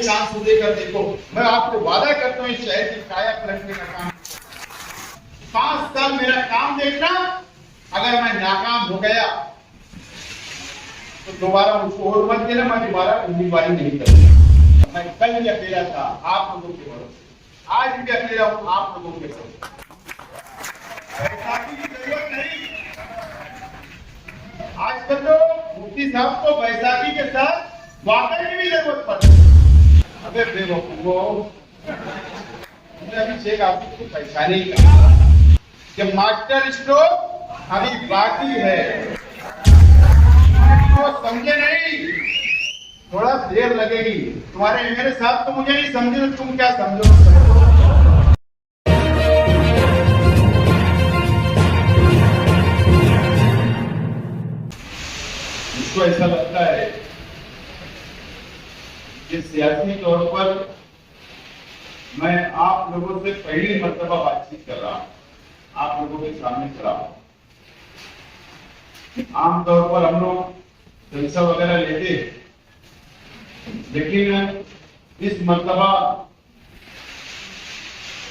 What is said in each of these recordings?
Chance देकर देखो, मैं आपको वादा करता हूँ इस शहर की काया पलटने का काम। 5 साल मेरा काम देखना, अगर मैं नाकाम हो गया तो दोबारा मुझको वोट मत देना, मैं दोबारा उम्मीदवारी नहीं करूंगा। मैं कल भी अकेला था आप लोगों के भरोसे, आज भी अकेला हूं आप लोगों के भरोसे। बैसाखी की जरूरत नहीं, आजकल तो मुफ्ती साहब को बैसाखी के साथ वाकई की भी जरूरत पड़ती है। अबे बेवकूफो, अभी शेख आसिफ को पहचाने ही कहा कि मास्टर स्ट्रोक अभी बाकी है, तो समझे नहीं, थोड़ा देर लगेगी। तुम्हारे मेरे साथ तो मुझे नहीं समझे, तो तुम क्या समझो? मुझको ऐसा लगता है कि सियासी तौर पर मैं आप लोगों से पहली मर्तबा बातचीत कर रहा हूं, आप लोगों के सामने खड़ा हूं। आमतौर पर हम लोग जलसा वगैरह लेते, लेकिन इस मर्तबा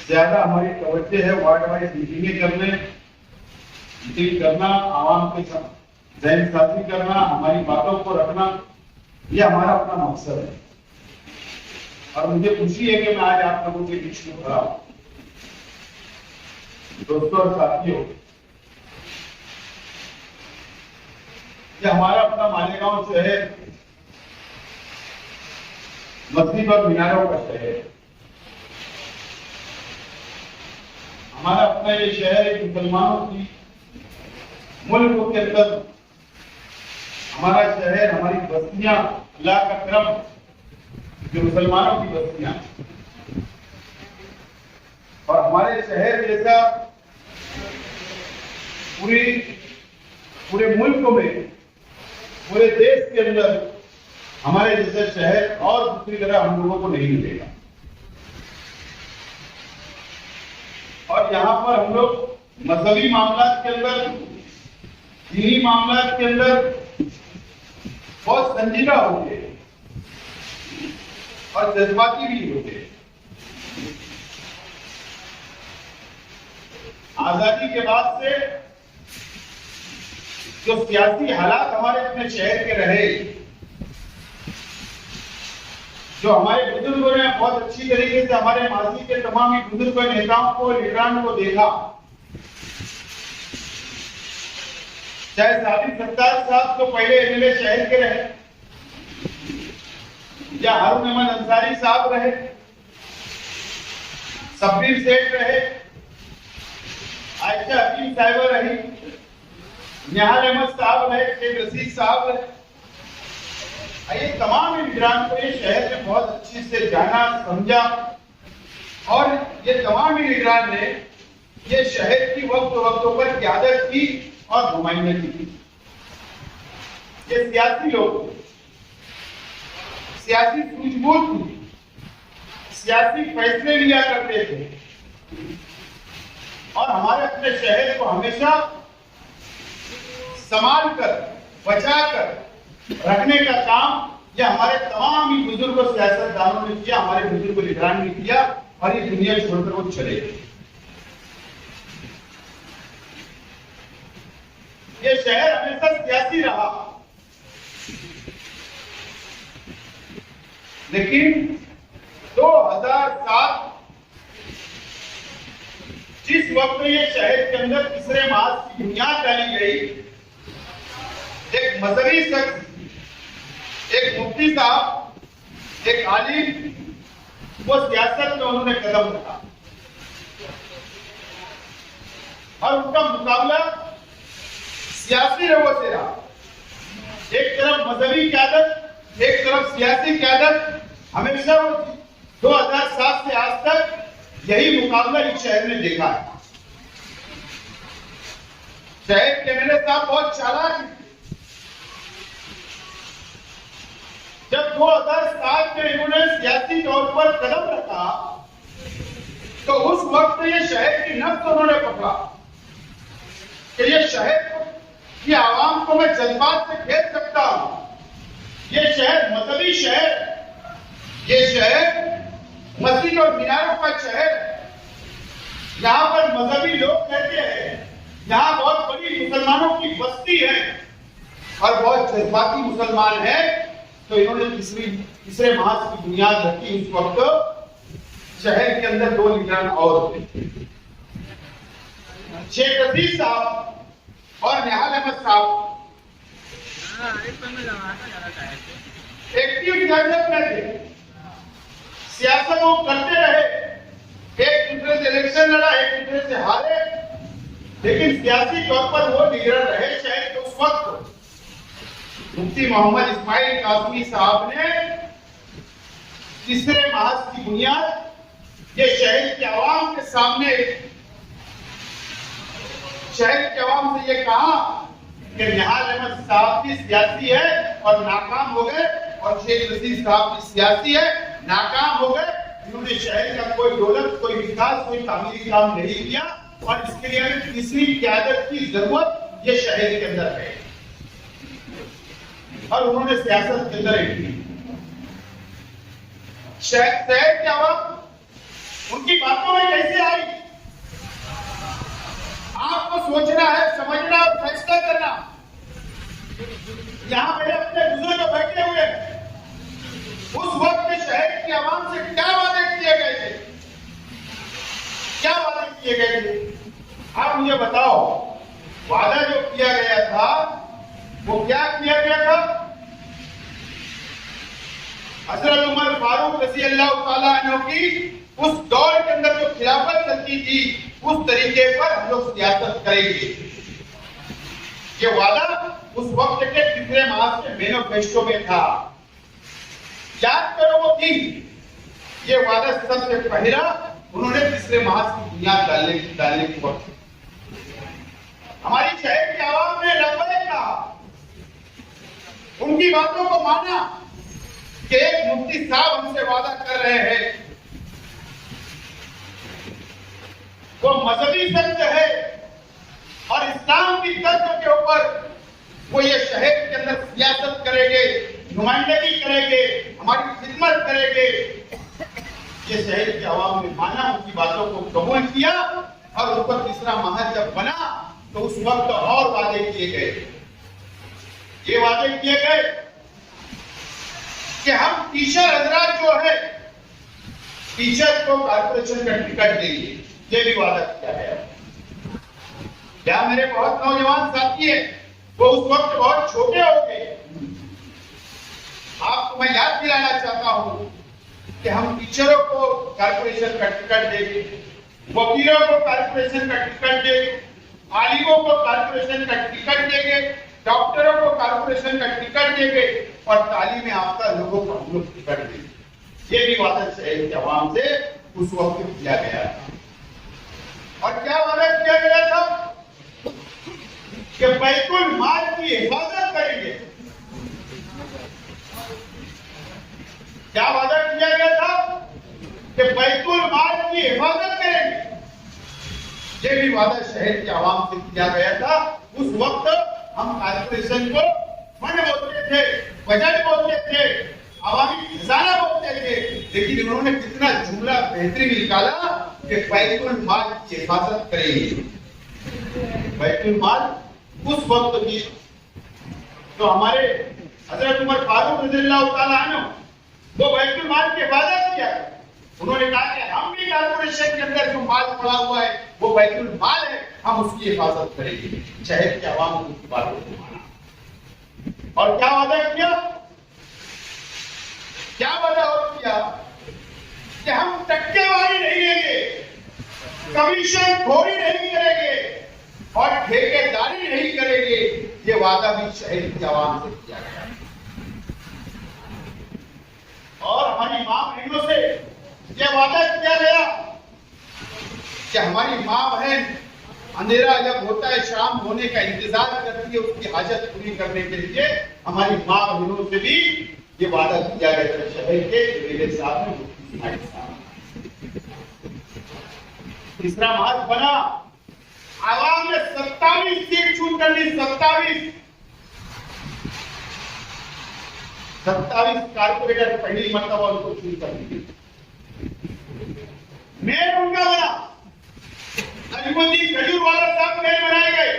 ज्यादा हमारी तवज्जो है वार्ड वाइज मीटिंगें करने, मीटिंग करना, आवाम के साथ जहन साथी करना, हमारी बातों को रखना, यह हमारा अपना मकसद है। और मुझे खुशी है कि मैं आज आप लोगों के बीच में खड़ा हूं। दोस्तों और साथियों, यह हमारा अपना मालेगांव शहर मस्जिद और मीनारों का शहर है। हमारा अपना ये शहर एक मुसलमानों की मुल्क के अंदर, हमारा शहर, हमारी बस्तियां, अल्लाह का करम, जो मुसलमानों की बस्तियां, और हमारे शहर जैसा पूरे मुल्क में, पूरे देश के अंदर हमारे जैसे शहर और दूसरी तरह हम लोगों को नहीं मिलेगा। और यहाँ पर हम लोग मजहबी मामलात के अंदर, दीनी मामलात के अंदर बहुत संजीदा होते और जज्बाती भी होते। आजादी के बाद से जो सियासी हालात हमारे अपने शहर के रहे, जो हमारे बुजुर्गों ने बहुत अच्छी तरीके से हमारे माजी के तमाम ही बुजुर्ग नेताओं को, लीडरान को देखा, चाहे साबित सत्तार साहब तो पहले एमएलए शहर के रहे, या हारून अहमद अंसारी साहब रहे, शब्बीर सेठ रहे, आयशा हकीम साहिबा रही, निहाल अहमद साहब रहे, शेख रशीद साहब रहे। ये तमाम लीडरान को ये शहर में बहुत अच्छी से जाना, समझा, और ये तमाम लीडरान ने ये शहर की वक्तों पर क़यादत की और नुमाइंदगी की। ये सियासी लोग, सियासी सूझबूझ थी, सियासी फैसले लिया करते थे, और हमारे अपने शहर को हमेशा संभाल कर, बचा कर रखने का काम यह हमारे तमाम ही बुजुर्ग सियासतदानों ने किया, हमारे बुजुर्ग लीडरान ने किया, और ये दुनिया छोड़कर वो चले गए। ये शहर हमेशा सियासी रहा, लेकिन 2007 जिस वक्त ये शहर के अंदर तीसरे मास की बुनियाद डाली गई, एक मजहबी शख्स, एक मुफ्ती साहब, एक आलिम, वो सियासत में उन्होंने कदम रखा, और उनका मुकाबला सियासी रंगों से रहा। एक तरफ मजहबी क़यादत, एक तरफ सियासी क़यादत, हमेशा वो 2007 से आज तक यही मुकाबला इस शहर ने देखा है। शहर के एमएलए साहब बहुत चालाक हैं। जब 2007 में इन्होंने सियासी तौर पर कदम रखा, तो उस वक्त ये शहर की नब्ज उन्होंने पकड़ा कि ये शहर की आवाम को मैं जज्बात से खेल सकता हूं। ये शहर मजहबी शहर, ये शहर मस्जिद और मीनारों का शहर, यहाँ पर मजहबी लोग रहते हैं, यहाँ बहुत बड़ी मुसलमानों की बस्ती है और बहुत जज्बाती मुसलमान है। तो इन्होंने तीसरे महाज की बुनियाद रखी। उस वक्त शहर के अंदर 2 लीडर और थे, शेख रशीद साहब और निहाल अहमद साहब। एक्टिव सियासत में थे, सियासत वो करते रहे, एक दूसरे से इलेक्शन लड़ा, एक दूसरे से हारे, लेकिन सियासी तौर पर वो लीडर रहे शहर के। उस वक्त मुफ्ती मोहम्मद इस्माइल कासमी साहब ने तीसरे महाज की बुनियाद ये शहर के आवाम के सामने, शहर के आवाम से ये कहा कि निहाल अहमद साहब भी सियासी है और नाकाम हो गए, और शेख रशीद साहब भी सियासी है, नाकाम हो गए। इन्होंने शहर का कोई दौलत, कोई विकास, कोई तामीरी काम नहीं किया, और इसके लिए हमें तीसरी क़यादत की जरूरत ये शहर के अंदर है। और उन्होंने सियासत के अंदर एंट्री, शहर के आवाम उनकी बातों में कैसे आई, आपको सोचना है, समझना और फैसला करना। यहां मेरे अपने बुजुर्ग बैठे हुए हैं, उस वक्त के शहर की आवाम से क्या वादे किए गए थे, क्या वादे किए गए थे? आप मुझे बताओ, वादा जो किया गया था वो क्या किया गया था? हजरत उमर फारूक रज़ी अल्लाह ताला अन्हु की उस दौर के अंदर जो खिलाफत चलती थी, उस तरीके पर हम लोग सियासत करेंगे। ये वादा उस वक्त के तीसरे महाज के मैनिफेस्टो में था। याद करो वो दिन, ये वादा सबसे पहला उन्होंने तीसरे महाज की बुनियाद डालने के वक्त हमारी शहर के आवाम ने लबैक कहा, उनकी बातों को माना कि एक मुफ्ती साहब हमसे वादा कर रहे हैं, वो मजहबी सत्य है और इस्लाम की तर्क के ऊपर वो ये शहर के अंदर सियासत करेंगे, नुमाइंदगी करेंगे, हमारी खिदमत करेंगे। ये शहर के आवाम ने माना, उनकी बातों को कबूल किया, और ऊपर तीसरा महाज जब बना तो उस वक्त और वादे किए गए। ये वादे किए गए कि हम टीचर हजरात जो है, टीचर को कॉर्पोरेशन का टिकट देंगे, ये भी वादा किया गया। क्या मेरे बहुत नौजवान साथी हैं, वो उस वक्त बहुत छोटे हो गए। आपको मैं याद दिलाना चाहता हूं कि हम टीचरों को कॉर्पोरेशन का टिकट देंगे, वकीलों को कॉर्पोरेशन का टिकट देंगे, आलिमों को कॉर्पोरेशन का टिकट देंगे, डॉक्टरों को कॉर्पोरेशन का टिकट देंगे, और तालीम याफ्ता लोगों को हम लोग टिकट देंगे। ये भी वादा शहर के अवाम से उस वक्त किया गया था। और क्या वादा किया गया था कि बैतुल माल की हिफाजत करेंगे। क्या वादा किया गया था कि बैतुल माल की हिफाजत करेंगे। ये भी वादा शहर के आवाम से किया गया था। उस वक्त हम कॉर्पोरेशन को फंड बोलते थे, बजट बोलते थे, आवामी खजाना बोलते थे, लेकिन इन्होंने कितना जुमला बेहतरीन निकाला कि बैतुल माल की हिफाजत करेंगे। बैतुल माल उस वक्त भी तो हमारे हजरत उमर फारूक रज़ियल्लाहु ताला अन्हु वो बैतुल माल की हिफाजत किया। उन्होंने कहा कि हम भी कॉर्पोरेशन के अंदर जो माल पड़ा हुआ है वो बैतुल माल है, हम उसकी हिफाजत करेंगे। शहर के आवाम ने उनकी बातों को माना। और क्या वादा किया, क्या वादा और किया कि हम टक्केवारी नहीं लेंगे, कमीशन खोरी नहीं करेंगे और ठेकेदारी नहीं करेंगे। ये वादा भी शहर के आवाम से किया गया। और हमारी मां बहनों से यह वादा किया गया कि हमारी मां बहन अंधेरा जब होता है, शाम होने का इंतजार करती है उसकी हाजत पूरी करने के लिए। हमारी मां बहनों से भी ये वादा किया गया था शहर के मेरे साथ में। तीसरा महाज बना, आवाम ने 27 सीट चुन कर ली। 27 27 कारपोरेटर पहली मरतबा उनको चुन कर दी। मेयर उनका बना, अलीमुद्दीन खजूरवाला साहब मेयर बनाए गए।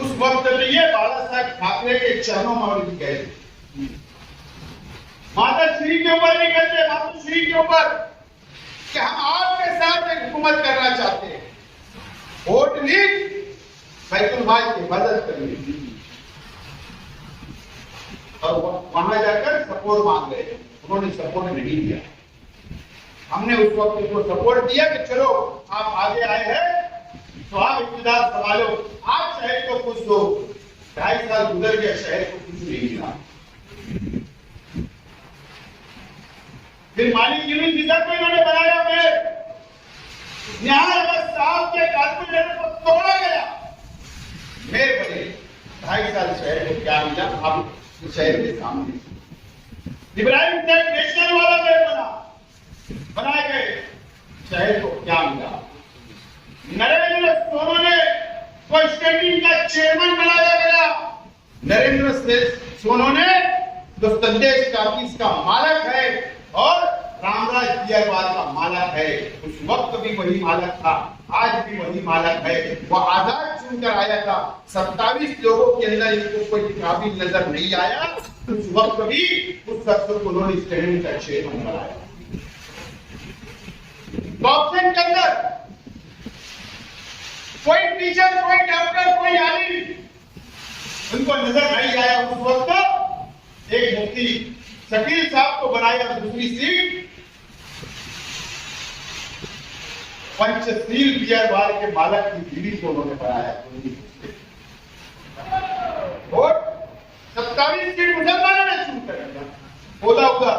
उस वक्त में ये बाला साहब ठाकरे के चरणों में भी गए, माता श्री के ऊपर भी गए थे, माता श्री के ऊपर कि हम आपके साथ एक हुकूमत करना चाहते हैं, वोट लीड बैतुल माल की हिफाजत करेंगे। और वहां जाकर सपोर्ट मांग रहे, उन्होंने सपोर्ट नहीं दिया। हमने उस वक्त उनको सपोर्ट दिया कि चलो आप आगे आए हैं तो आप इक़्तिदार संभालो, आप शहर को कुछ दो। 2.5 साल गुजर गए, शहर को कुछ नहीं मिला। फिर मालिक यूनिवर्सिटी को इन्होंने बनाया, फिर निहाल अहमद साहब के कारपोरेटर को तोड़ा गया, मेयर बने। 2.5 साल शहर को क्या मिला? आप शहर के सामने इब्राहिम सेठ नेशनल वाला मेयर बनाए गए, शहर को क्या मिला? नरेंद्र सोनोने को स्टैंडिंग का चेयरमैन बनाया गया। नरेंद्र सोनोने जो संदेश टाकीज का मालक है और रामराज बियरवाल का मालक है, उस वक्त भी वही मालक था, आज भी वही मालक है। वो आजाद चुनकर आया था, 27 लोगों के अंदर इनको कोई काबिल नजर नहीं आया, उस वक्त भी उस शख्स को उन्होंने स्टैंडिंग का चेयरमैन बनाया। ऑप्शन के अंदर कोई टीचर, कोई डॉक्टर, कोई आलिम उनको नजर नहीं आया। उस वक्त एक मुफ्ती शकील साहब को बनाया, दूसरी सीट पंचशील बियरवाल के मालक की बीवी को उन्होंने बनाया। और 27 सीट मुसलमानों ने चुन कर होदा होगा।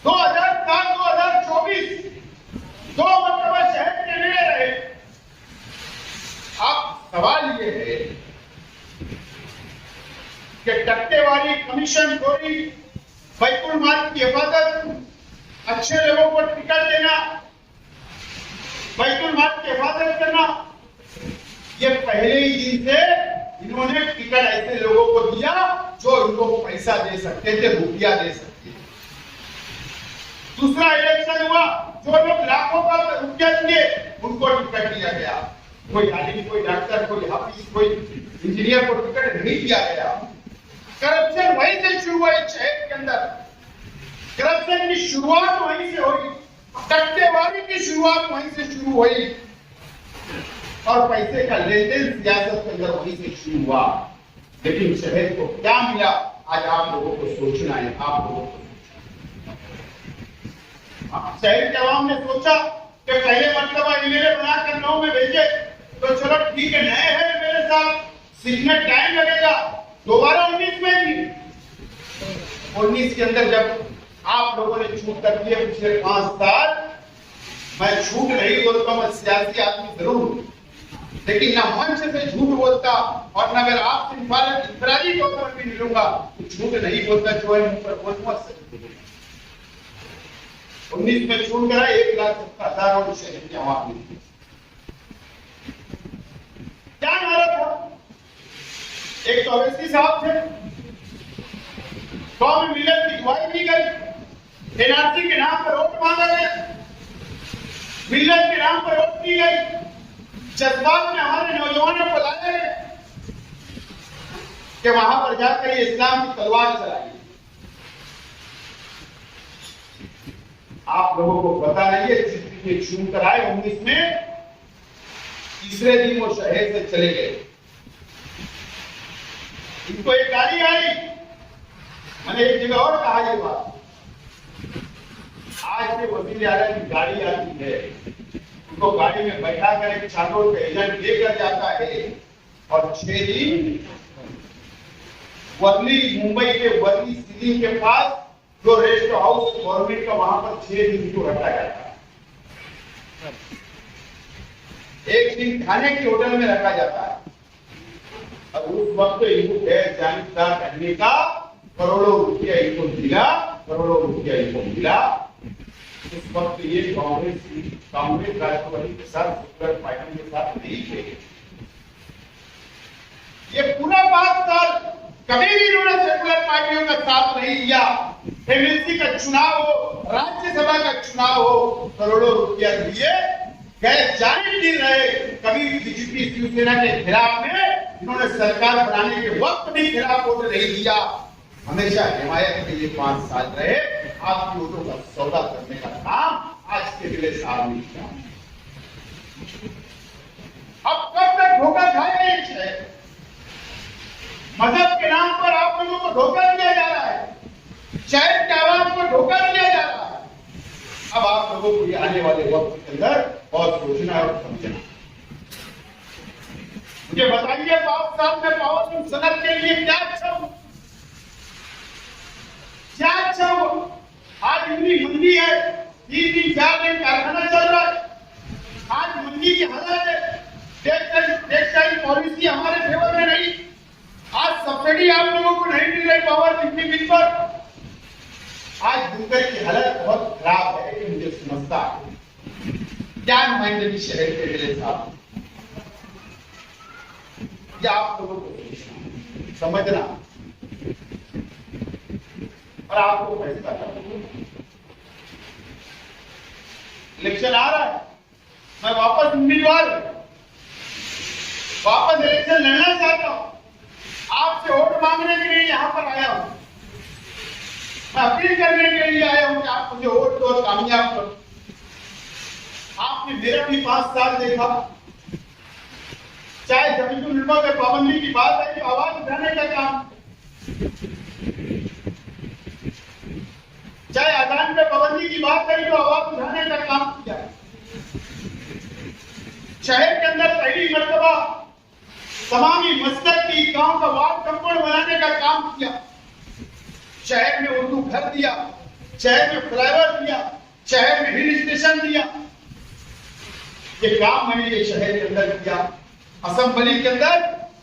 2007-2024 दो मरतबा शहर के लिए रहे। अब सवाल ये है कि टक्केवारी, कमीशन खोरी, बैतुल माल की हिफाजत, अच्छे लोगों को टिकट देना, बैतुल माल की हिफाजत करना, ये पहले ही दिन से इन्होंने टिकट ऐसे लोगों को दिया जो इनको पैसा दे सकते थे, रुपया दे सकते थे। दूसरा इलेक्शन हुआ, जो लोग लाखों का रुपया दिए उनको टिकट दिया गया। कोई आलिम, कोई डॉक्टर, कोई हाफिज, कोई इंजीनियर को टिकट नहीं दिया गया। करप्शन वहीं से शुरू हुआ शहर के अंदर, करप्शन की शुरुआत वहीं से हुई, टक्केवारी की शुरुआत वहीं से शुरू हुई और पैसे का लेन देन सियासत के अंदर वहीं से शुरू हुआ। लेकिन शहर को क्या मिला, आज आप लोगों को सोचना है। आप लोगों को शहर के अवाम ने सोचा कि पहले मरतबा एमएलए बनाकर 9 में भेजे तो चलो ठीक है, नए हैं मेरे साथ, सीखने टाइम लगेगा। दोबारा 19 में भी 19 के अंदर जब आप लोगों ने छूट कर दिए पिछले 5 साल, मैं झूठ नहीं बोलता, मैं सियासी आदमी जरूर, लेकिन ना मंच से झूठ बोलता और ना अगर आपसे इंफरादी तौर पर भी मिलूंगा तो झूठ नहीं बोलता, जो है मुंह पर बोलूंगा। 19 में छूट करा 1,70,000 और शहर के अवाम ने क्या नारा था? एक तो अवैसी साहब थे, कौमी मिलत की दुआई की गई, एनआरसी के नाम पर वोट मांगा गया, मिलत के नाम पर वोट की गई, जज्बात में हमारे नौजवानों को लाया गया कि वहां पर जाकर ये इस्लाम की तलवार चलाई। आप लोगों को पता नहीं है, जिस दिन ये चुन कर आए 19 में, तीसरे दिन वो शहर से चले गए। इनको एक गाड़ी आई, मैंने एक जगह और कहा ये बात, आज से वजीर आजम की गाड़ी आती है, उनको गाड़ी में बैठा कर एक चादर पे एजेंट लेकर जाता है और 6 दिन वर्ली, मुंबई के वर्ली सिटी के पास जो रेस्ट हाउस गवर्नमेंट का, वहां पर 6 दिन को रखा जाता है। एक दिन खाने की होटल में रखा जाता है और उस वक्त इनको गैर जानिबदार करने का करोड़ों रुपया इनको मिला, करोड़ों रुपया इनको मिला। उस वक्त ये कांग्रेस राष्ट्रवादी के साथ, सुपर पार्टी के साथ नहीं थे। ये पूरा 5 साल कभी भी इन्होंने सेकुलर पार्टियों का साथ नहीं दिया। एमएलसी का चुनाव हो, राज्यसभा का चुनाव हो, करोड़ों रुपया दिए गए, जाने नहीं रहे। कभी बीजेपी शिवसेना के खिलाफ में इन्होंने सरकार बनाने के वक्त भी खिलाफ वोट नहीं दिया। हमेशा हिमायत में ये 5 साल रहे। आपकी वोटों का सौदा करने का काम आज के लिए साहब ने किया। अब कब तक धोखा खाएंगे? मजहब के नाम पर आप लोगों को धोखा दिया जा रहा है, शहर के आवाम को धोखा दिया जा रहा है। अब आप लोगों को ये आने वाले वक्त के अंदर बहुत सोचना और समझना। मुझे बताइए 5 साल में पावर सनत के लिए क्या अच्छा हुआ? क्या अच्छा हुआ? आज इतनी मंदी है, 3-4 दिन कारखाना चल रहा है। आज मंदी की हालत है, टेक्सटाइल पॉलिसी हमारे फेवर में नहीं। आज सब्सिडी आप लोगों को नहीं मिल रही पावर बिजली बिल पर। आज बुनकर की हालत बहुत खराब है, ये मुझे समझता है। क्या नुमाइंदगी शहर के लिए साहब, या आप लोगों को समझना और आपको फैसला करना। इलेक्शन आ रहा है, मैं वापस उम्मीदवार वापस इलेक्शन लड़ना चाहता हूं। आपसे वोट मांगने के लिए यहां पर आया हूं। मैं अपील करने के लिए आया हूं कि आप मुझे वोट दो, कामयाब करो। आपने मेरा भी 5 साल देखा, चाहे जमीन उल्मा पे पाबंदी की बात है तो आवाज उठाने का काम, चाहे अजान पे पाबंदी की बात करी तो आवाज उठाने का काम किया। शहर के अंदर पहली मर्तबा तमामी मस्जिद की गांव का वार्ड कंपाउंड बनाने का काम किया। शहर में उर्दू घर दिया, शहर में फ्लाईओवर दिया, शहर में हिल स्टेशन दिया। ये काम मैंने ये शहर के अंदर किया। असेंबली के अंदर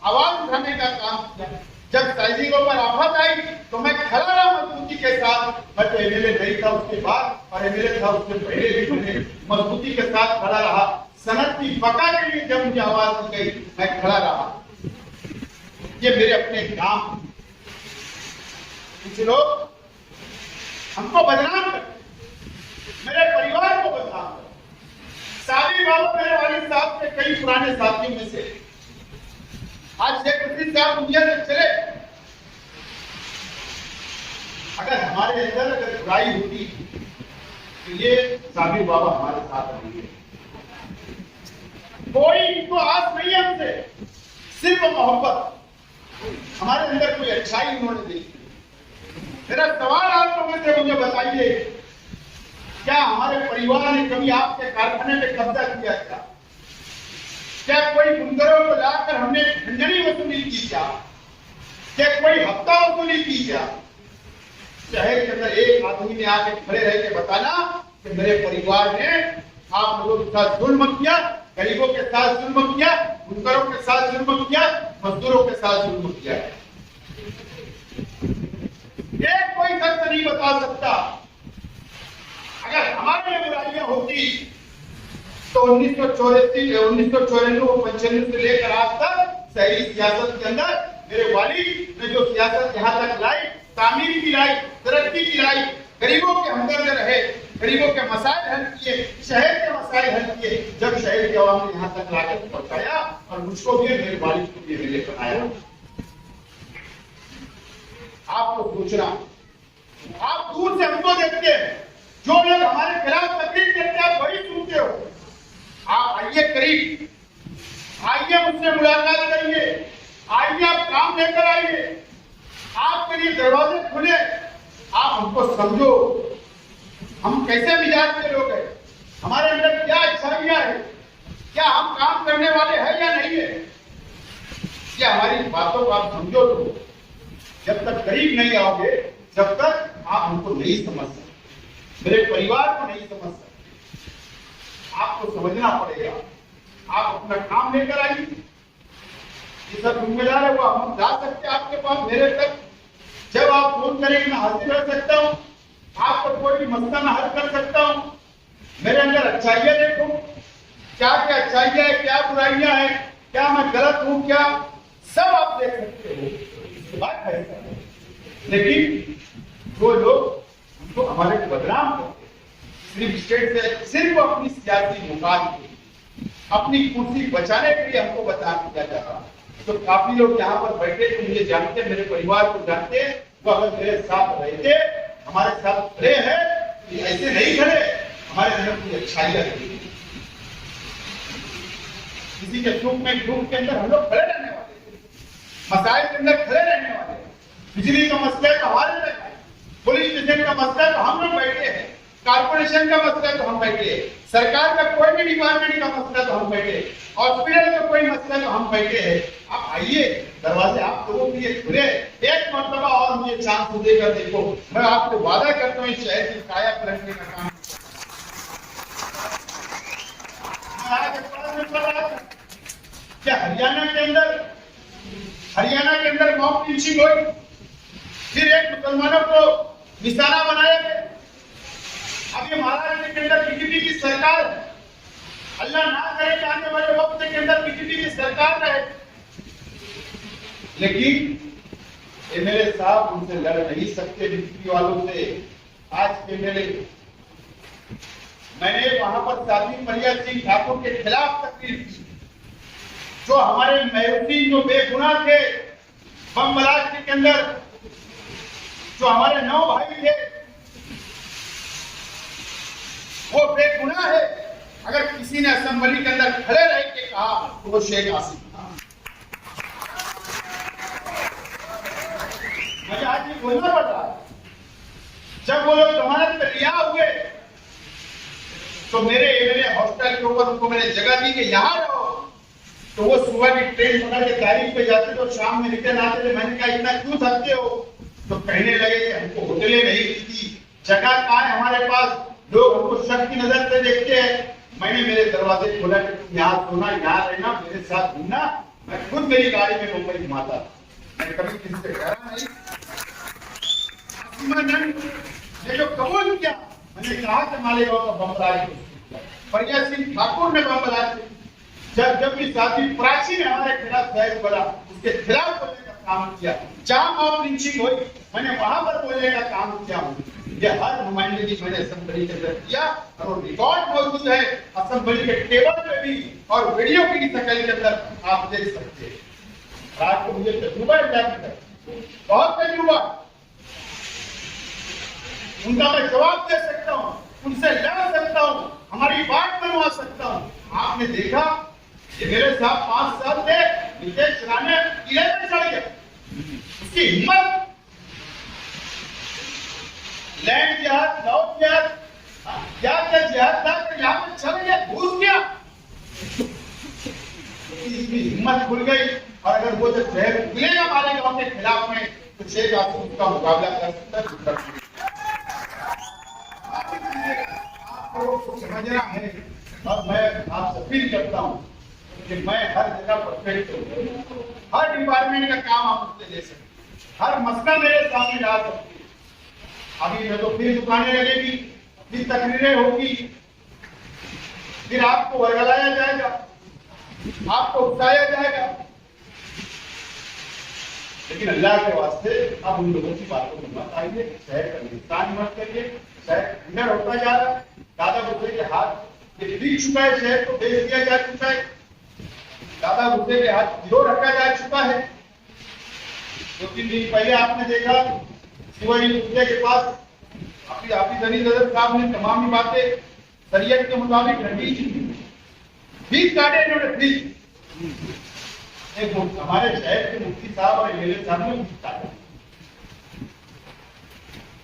आवाज उठाने का काम किया। जब साइजिंगों पर आफत आई तो मैं खड़ा रहा मजबूती के साथ। मैं तो एमएलए नहीं था उसके बाद, और एमएलए था उससे पहले भी मैंने मजबूती के साथ खड़ा रहा। सनत की बका के लिए जब मुझे आवाज दी गई मैं खड़ा रहा। ये मेरे अपने काम। कुछ लोग हमको बदनाम करते, मेरे परिवार को बदनाम करते। सादी बाबू मेरे वालिद साहब के कई पुराने साथियों में से। आज शेख रशीद साहब दुनिया से चले। अगर हमारे अंदर अगर बुराई होती तो ये साबिर बाबा हमारे साथ रहेंगे। कोई इनको आस नहीं है हमसे, सिर्फ मोहब्बत। हमारे अंदर कोई अच्छाई उन्होंने देखी। मेरा सवाल आप लोगों से, मुझे बताइए, क्या हमारे परिवार ने कभी आपके कारखाने पे कब्जा किया था? क्या कोई बुनकरों को लाकर हमने खंजरी वसूली की? क्या कोई हफ्ता वसूली की? शहर के अंदर एक आदमी ने आके खड़े रह के बताना कि मेरे परिवार ने आप लोगों के साथ जुल्म किया, गरीबों के साथ जुल्म किया, बुनकरों के साथ जुल्म किया, मजदूरों के साथ जुल्म किया। एक कोई शख्स नहीं बता सकता। अगर हमारे लिए बुराइयां होती तो 1994 से लेकर आज तक शहरी सियासत के अंदर मेरे वालिद ने जो सियासत यहाँ तक लाई, तामीर की लाई, तरक्की की लाई, गरीबों के हमदर्द रहे, गरीबों के मसाइल हल किए, शहर के मसाइल हल किए। जब शहर के अवाम ने यहाँ तक लाकर पहुंचाया और मुझको भी, मेरे वालिद को भी मिले बनाया। आपको सोचना, आप दूर से हमको देखते हैं, जो लोग हमारे खिलाफ तकरीर करते हैं आप वही सुनते हो। आप आइए करीब, आइए मुझसे मुलाकात करिए, आइए आप काम लेकर आइए, आपके लिए दरवाजे खुले। आप हमको समझो, हम कैसे मिजाज के लोग हैं, हमारे अंदर क्या अच्छाइयां है, क्या हम काम करने वाले हैं या नहीं है। क्या हमारी बातों को आप समझो। तो जब तक करीब नहीं आओगे, जब तक आप हमको नहीं समझ सकते, मेरे परिवार को नहीं समझ सकते। आपको समझना पड़ेगा। आप अपना काम लेकर आइए। ये सब जिम्मेदार है, वो हम जा सकते हैं आपके पास, मेरे तक। जब आप फोन करेंगे मैं हाजिर कर सकता हूँ, आपको कोई भी मसला मैं हल कर सकता हूँ। मेरे अंदर अच्छाइयां देखो, क्या क्या अच्छाइयां है, क्या बुराइयां हैं, क्या मैं गलत हूँ, क्या सब आप देख सकते हो, इसके बाद फैसला करें। लेकिन वो लोग हमको हमारे को बदनाम करते सिर्फ स्टेट से, सिर्फ अपनी सियासी मुकाम के, अपनी कुर्सी बचाने के लिए हमको बदनाम किया जा रहा है। तो काफी लोग यहाँ पर बैठे तो मुझे जानते हैं, मेरे परिवार को जानते हैं, वो अगर मेरे साथ रहते, हमारे साथ खड़े हैं, ऐसे नहीं खड़े, हमारे अंदर कोई अच्छाई रहती है। किसी के सुख में दुख के अंदर हम लोग खड़े रहने वाले, मसाइल के अंदर खड़े रहने वाले। बिजली का मसला तो हमारे तक है, पुलिस स्टेशन का मसला तो हम लोग बैठे हैं, कारपोरेशन का मसला तो हम बैठे हैं, सरकार का कोई भी डिपार्टमेंट का मसला तो हम बैठे, हॉस्पिटल का कोई मसला तो हम बैठे हैं। आप आइए, दरवाजे आप लोगों के लिए खुले, एक मर्तबा और मुझे चांस देकर देखो, मैं आपको वादा करता हूँ इस शहर की काया पलटने का काम। क्या हरियाणा के अंदर मॉब लिंचिंग हुई, फिर एक मुसलमानों को निशाना बनाया गया। अब ये महाराष्ट्र के अंदर बीजेपी की सरकार, अल्लाह ना करे कि आने वाले वक्त के अंदर बीजेपी की सरकार रहे, लेकिन एमएलए साहब उनसे लड़ नहीं सकते बीजेपी वालों से। आज के एमएलए, मैंने वहां पर साथी परिया सिंह ठाकुर के खिलाफ तकरीर की, जो हमारे महसूसी जो बेगुनाह थे बम ब्लास्ट के अंदर, जो हमारे 9 भाई थे वो बेगुनाह है। अगर किसी ने असेंबली के अंदर खड़े रह के कहा तो वो शेख आसिफ था। मुझे आज ये बोलना पड़ रहा है, जब वो लोग जमानत पर रिहा हुए तो मेरे एमएलए हॉस्टल के ऊपर उनको मैंने जगह दी कि यहाँ रहो, तो वो सुबह की ट्रेन पकड़ के तारीख पे जाते तो शाम में रिटर्न आते थे। मैंने कहा इतना क्यों थकते हो, तो कहने लगे कि हमको होटलें नहीं मिलती, जगह कहाँ है हमारे पास, लोग हमको शक की नजर से देखते हैं। मैंने मेरे दरवाजे खोला कि तुम यहाँ सोना, यहाँ रहना, मेरे साथ घूमना। मैं खुद मेरी गाड़ी में मुंबई घुमाता, मैंने कभी किसी से कहा नहीं। ये जो कबूल किया, मैंने कहा कि मालेगांव का बम ब्लास्ट, परिया सिंह ठाकुर ने बम ब्लास्ट, जब भी साथी प्राची ने हमारे खिलाफ बहस बोला, उसके खिलाफ बोलने का काम किया। जहां मॉब लिंचिंग हुई मैंने वहां पर बोलने का काम किया हूं। ये हर नुमाइंदगी मैंने असेंबली के अंदर किया और वो रिकॉर्ड मौजूद है असेंबली के टेबल पे भी, और वीडियो की शक्ल के अंदर आप देख सकते हैं। आज को मुझे तजुर्बा है, बहुत तजुर्बा, उनका मैं जवाब दे सकता हूँ, उनसे लड़ सकता हूँ, हमारी बात मनवा सकता हूँ। आपने देखा ये मेरे साथ 5 साल थे, नीचे चलाने किले पे चढ़ गए, उसकी हिम्मत। लैंड जिहाद, लॉ जिहाद, क्या क्या जिहाद था कि यहाँ पे चल गया, घुस गया, इसकी हिम्मत खुल गई। और अगर वो जब जहर खुलेगा मालेगांव के खिलाफ में तो शेख आसिफ उसका मुकाबला कर सकता है। आपको समझना है, और मैं आपसे अपील करता हूँ कि मैं हर जगह परफेक्ट हूँ, हर डिपार्टमेंट का काम आप मुझसे ले सकते, हर मसला मेरे सामने डाल सकते। अभी मैं तो फिर दुकानें लगेगी, फिर तकरीरें होगी, फिर आपको वर्गलाया जाएगा, आपको उकसाया जाएगा। लेकिन अल्लाह के वास्ते आप उन लोगों की बातों में मत आइए, शहर का नुकसान मत करिए। शहर अंदर होता जा रहा है, दादा भुसे के हाथ ये बिक चुका है, शहर को बेच दिया जा चुका है, दादा भुसे के हाथ गिरो रखा जा चुका है। 2-3 दिन पहले आपने देखा शिवाजी मुद्दे के पास हाफिज अली सदर साहब ने तमाम बातें शरीयत के मुताबिक रखी, बीच काटे इन्होंने बीच। एक हमारे शहर के मुफ्ती साहब और एमएलए साहब ने बीच काटे।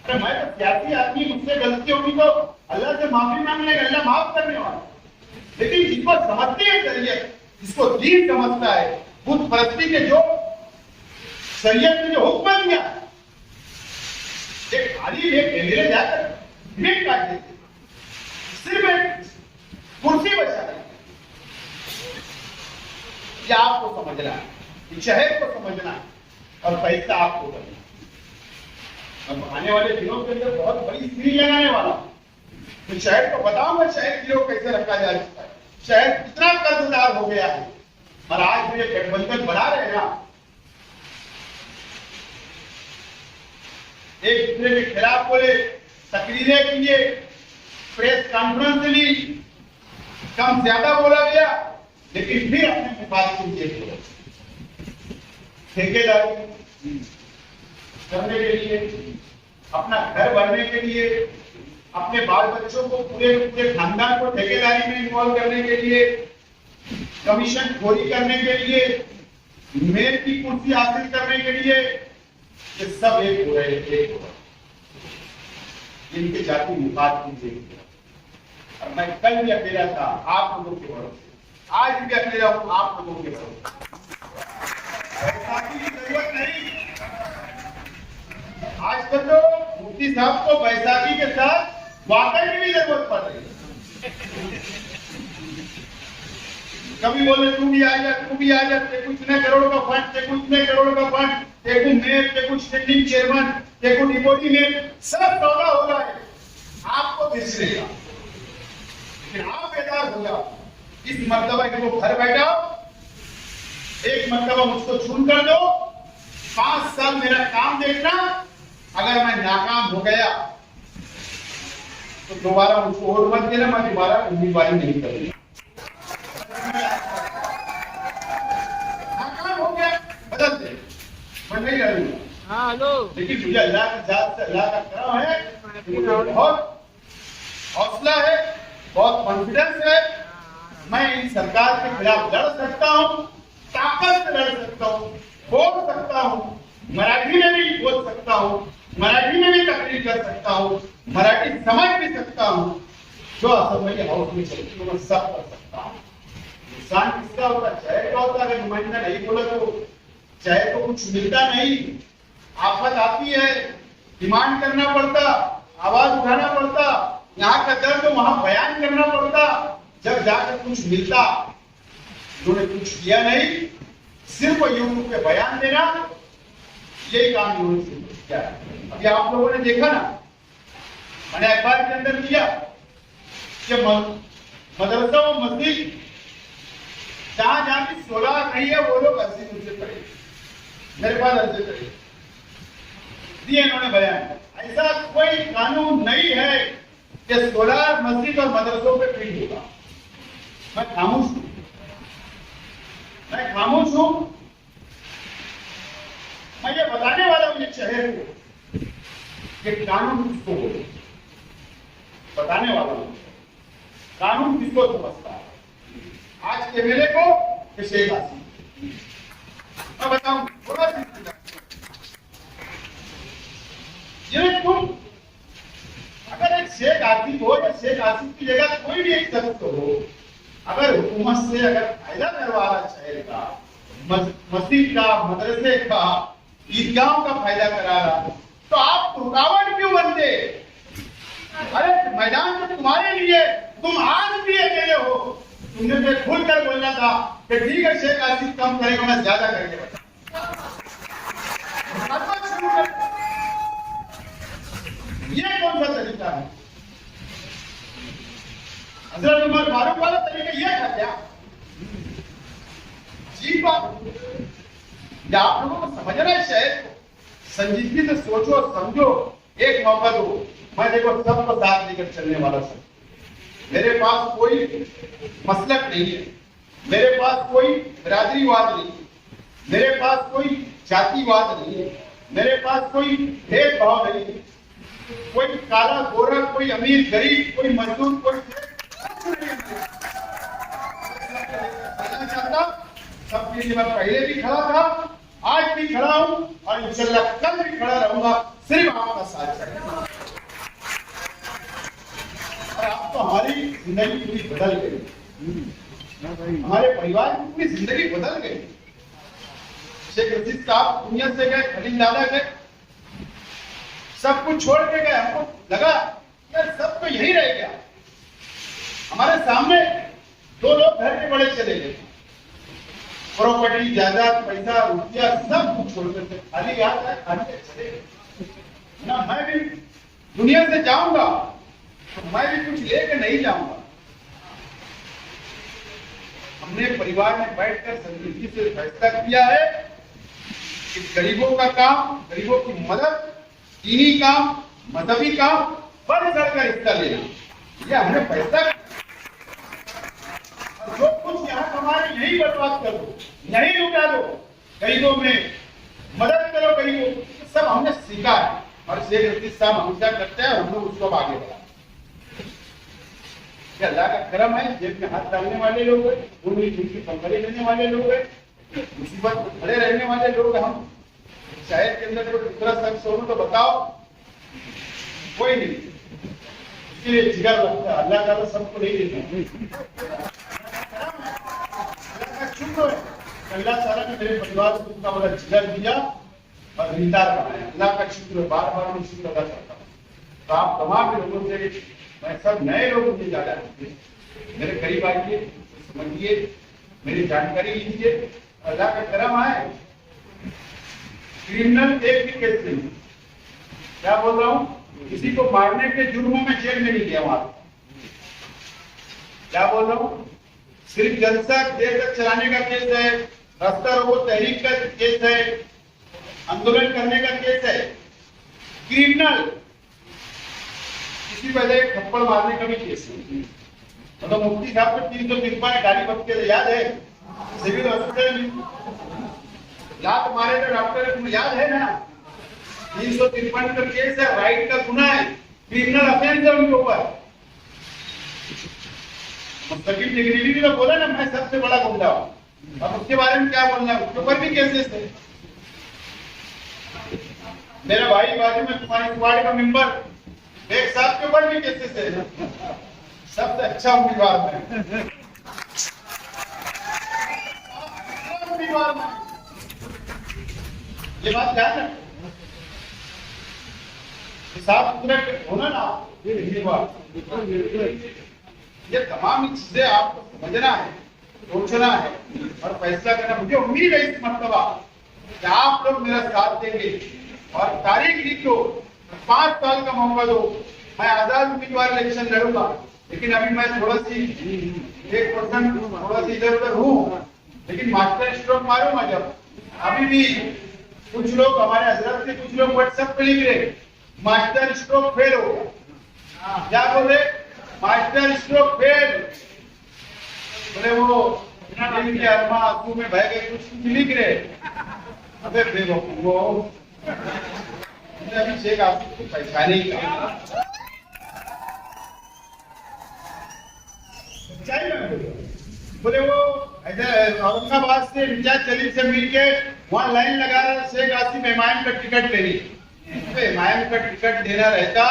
अरे मैं तो सियासी आदमी, मुझसे गलती होगी तो अल्लाह से माफी मांगने, अल्लाह माफ करने वाला। लेकिन जिसको समझते हैं शरीयत, जिसको दीन समझता है, बुत परस्ती के जो शरीयत ने जो हुक्म दिया, एक खाली एक एमएलए जाकर बीच काट देते, सिर्फ एक कुर्सी बचा रहे। ये आपको समझना है, शहर को समझना है, और पैसा आपको करना। अब आने वाले दिनों के अंदर बहुत बड़ी स्क्रीन लगाने वाला हूं, तो शहर को बताऊंगा शहर की लोग कैसे रखा जा सकता है। शहर कितना कर्जदार हो गया है, और आज जो ये गठबंधन बना रहे हैं ना, एक दूसरे के खिलाफ बोले, तकरीरें किए, प्रेस कॉन्फ्रेंस ली, कम ज्यादा बोला गया, लेकिन फिर अपने मुफाद के लिए ठेकेदारी करने के लिए, अपना घर भरने के लिए, अपने बाल बच्चों को पूरे पूरे खानदान को ठेकेदारी में इन्वॉल्व करने के लिए, कमीशन खोरी करने के लिए, मेयर की कुर्सी हासिल करने के लिए, ये सब एक हो रहे, एक हो रहे। इनके जाति विवाद की थी। और मैं कल भी अकेला था आप लोगों के भरोसे, आज भी अकेला हूं आप लोगों के भरोसे। बैसाखी की जरूरत नहीं। आजकल तो मुफ्ती साहब को बैसाखी के साथ वाकई की भी जरूरत पड़ रही है। कभी बोले तू भी आ जा, तू भी आ जा, ते कुछ इतने करोड़ का फंड, ते कुछ इतने करोड़ का फंड, ते कुछ मेयर, ते कुछ स्टैंडिंग चेयरमैन, ते कुछ डिप्टी मेयर, सब सौदा हो रहा है आपको दिखेगा। लेकिन आप बेदार हो जाओ, इस मर्तबा के वो घर बैठा, एक मर्तबा मुझको चुन कर दो, 5 साल मेरा काम देखना, अगर मैं नाकाम हो गया तो दोबारा मुझको वोट मत देना, मैं दोबारा उम्मीदवारी नहीं करूंगा। नाकाम हो गया बदल दे, मैं नहीं लड़ूंगा। हाँ लो, लेकिन मुझे अल्लाह की जात से, अल्लाह का करम है, बहुत हौसला है, बहुत कॉन्फिडेंस है। मैं इन सरकार के खिलाफ लड़ सकता हूँ, ताकत से लड़ सकता हूँ, बोल सकता हूँ, मराठी में भी बोल सकता हूँ, मराठी में भी तकरीर कर सकता हूँ, मराठी समझ भी सकता हूँ। जो असम्बली हाउस में चलती है मैं सब कर सकता हूँ। नुकसान किसका होता है? चाहे का होता है। अगर नुमाइंदा नहीं बोला तो चाहे तो कुछ मिलता नहीं, आफत आती है, डिमांड करना पड़ता, आवाज उठाना पड़ता, यहाँ का दर्द तो वहां बयान करना पड़ता, जब जाकर कुछ मिलता। उन्होंने कुछ किया नहीं, सिर्फ यूट्यूब पे बयान देना, यही काम इन्होंने किया। अभी आप लोगों ने देखा ना, मैंने अखबार के अंदर दिया कि मदरसा और मस्जिद जहां जहां की सोलह नहीं है वो लोग अर्जी मुझसे पड़े, मेरे पास अर्जी पड़े दिए इन्होंने बयान। ऐसा कोई कानून नहीं है कि सोलह मस्जिद और मदरसों पे प्रिंट होगा। मैं खामोश हूं, मैं खामोश हूं। मैं ये बताने वाला हूं ये शहर को कि कानून किसको बोले, बताने वाला हूं कानून किसको समझता है। आज के मेले को कि शेख हासिल, मैं बताऊं थोड़ा सा, ये तुम अगर एक शेख आसिफ हो या शेख आसिफ की जगह कोई भी एक शख्स हो, अगर हुकूमत से अगर फायदा करवा रहा शहर का, मस्जिद का, मदरसे का, ईदगाहों का फायदा करा रहा, तो आप रुकावट क्यों बनते? अरे मैदान तो तुम्हारे लिए, तुम आज भी अकेले हो। तुमने तो खुलकर बोलना था कि ठीक है शेख आसिफ कम करेगा, मैं ज्यादा करेंगे। ये कौन सा तरीका है? हजरत उमर फारूक वाला तरीका ये था क्या? जी बात, या आप लोगों को समझना है शहर को, संजीदगी से सोचो, समझो, एक मौका दो। मैं देखो सबको साथ लेकर चलने वाला सब, मेरे पास कोई मसलक नहीं है, मेरे पास कोई बिरादरीवाद नहीं है, मेरे पास कोई जातिवाद नहीं है, मेरे पास कोई भेदभाव नहीं है, कोई काला गोरा, कोई अमीर गरीब, कोई मजदूर, कोई चाहता। सबके लिए मैं पहले भी खड़ा था, आज भी खड़ा हूं और इंशाल्लाह कल भी खड़ा रहूंगा, सिर्फ आपका साथ चाहिए। और आप तो हमारी जिंदगी पूरी बदल गई, हमारे परिवार की पूरी जिंदगी बदल गई। शेख रशीद साहब दुनिया से गए, खलील दादा गए, सब कुछ छोड़ के गए। हमको लगा यार सब तो यही रह गया। हमारे सामने 2 लोग घर के बड़े चले गए, प्रॉपर्टी, जायदाद, पैसा, रुपया सब कुछ छोड़ के खाली याद है, खाली चले गए ना। मैं भी दुनिया से जाऊंगा तो मैं भी कुछ लेकर नहीं जाऊंगा। हमने परिवार में बैठकर संजीदगी से फैसला किया है कि गरीबों का काम, गरीबों की मदद दीनी काम, मजहबी काम बढ़ चढ़कर हिस्सा लेना, ये हमने पैसा और जो कुछ यहाँ कमाए यही बर्बाद कर दो, यही लुटा दो, गरीबों में मदद करो, गरीबों, सब हमने सीखा है और शेख रशीद साहब हमेशा करते हैं, हम लोग उसको आगे बढ़ा। अल्लाह का करम है, जेब में हाथ डालने वाले लोग हैं, उनकी कंपनी लेने वाले लोग हैं, मुसीबत में खड़े रहने वाले लोग हम। शहर के अंदर कोई दूसरा शख्स हो तो बताओ, कोई नहीं, इसके लिए जिगर लगता है। अल्लाह ताला सबको नहीं देता, अल्लाह का शुक्र है, अल्लाह ताला ने मेरे परिवार को इतना बड़ा जिगर दिया और दीनदार बनाया। अल्लाह का शुक्र, बार बार मैं शुक्र अदा करता हूँ। तो आप तमाम लोगों से, मैं सब नए लोग मुझे ज्यादा मेरे करीब आइए, समझिए, मेरी जानकारी लीजिए। अल्लाह का करम है, क्रिमिनल एक भी केस नहीं, क्या बोल रहा हूँ, किसी को मारने के जुर्मों में जेल में नहीं गया वहां। क्या बोल रहा हूँ, सिर्फ जलसा देर तक चलाने का केस है, रास्ता रोको तहरीक का केस है, आंदोलन करने का केस है। क्रिमिनल किसी वजह थप्पड़ मारने का भी केस है। मतलब मुफ्ती साहब को 353 गाली बकते याद है, सिविल हॉस्पिटल में लात मारे तो डॉक्टर, तुम्हें याद है ना, 353 का केस है, राइट का गुना है, क्रिमिनल ऑफेंस है उनके ऊपर। मुस्तकिल डिग्री भी तो बोला ना, मैं सबसे बड़ा गुंडा हूं, अब उसके बारे में क्या बोलना है, उसके ऊपर भी केसेस है। मेरा भाई बाजू में तुम्हारी स्क्वाड का मेंबर एक साहब के ऊपर भी केसेस है, सबसे अच्छा उम्मीदवार है, ये बात ध्यान रखो, साफ सुथरा होना ना, ये तमाम चीजें आपको समझना है, सोचना है और फैसला करना। मुझे उम्मीद है इस मर्तबा कि आप लोग मेरा साथ देंगे और तारीख लिख दो, 5 साल का मौका दो, मैं आजाद उम्मीदवार इलेक्शन लड़ूंगा, लेकिन अभी मैं थोड़ा सी 1% थोड़ा सी इधर उधर हूँ, लेकिन मास्टर स्ट्रोक मारूंगा जब। अभी भी कुछ लोग हमारे हजरत के कुछ लोग व्हाट्सएप पे लिख रहे मास्टर स्ट्रोक फेल होगा, क्या बोले, मास्टर स्ट्रोक फेल, बोले वो के अरमा आंसू में बह गए, कुछ लिख रहे। अबे बेवकूफ, वो अभी शेख आसिफ को पहचाने ही बोले वो औरंगाबाद से रिचार्ज चली से मिलके वहां लाइन लगा रहा शेख आसिफ हिमायत का टिकट लेनी। हिमायत का टिकट देना रहता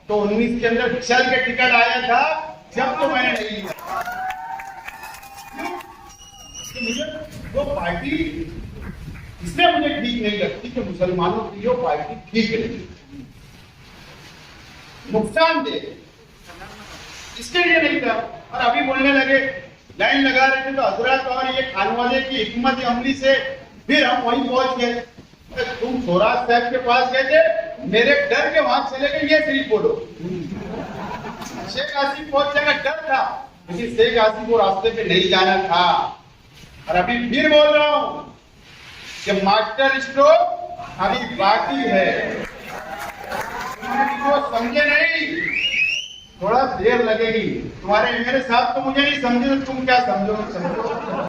तो 19 के अंदर विशाल का टिकट आया था, जब तो मैंने नहीं लिया। तो मुझे वो पार्टी इसलिए मुझे ठीक नहीं लगती कि मुसलमानों की जो पार्टी ठीक नहीं, नुकसानदेह, इसके लिए नहीं था। और अभी बोलने लगे लाइन लगा रहे थे तो हजरत और ये खानवाले की हिकमत अमली से फिर हम वहीं पहुंच गए। तुम स्वराज साहब के पास गए थे, मेरे डर के वहां चले गए, ये सिर्फ बोलो शेख आसिफ पहुंचने का डर था, लेकिन शेख आसिफ को रास्ते पे नहीं जाना था। और अभी फिर बोल रहा हूं कि मास्टर स्ट्रोक अभी बाकी है, तो समझे नहीं, थोड़ा देर लगेगी। तुम्हारे मेरे साथ तो मुझे नहीं समझे, तो तुम क्या समझो।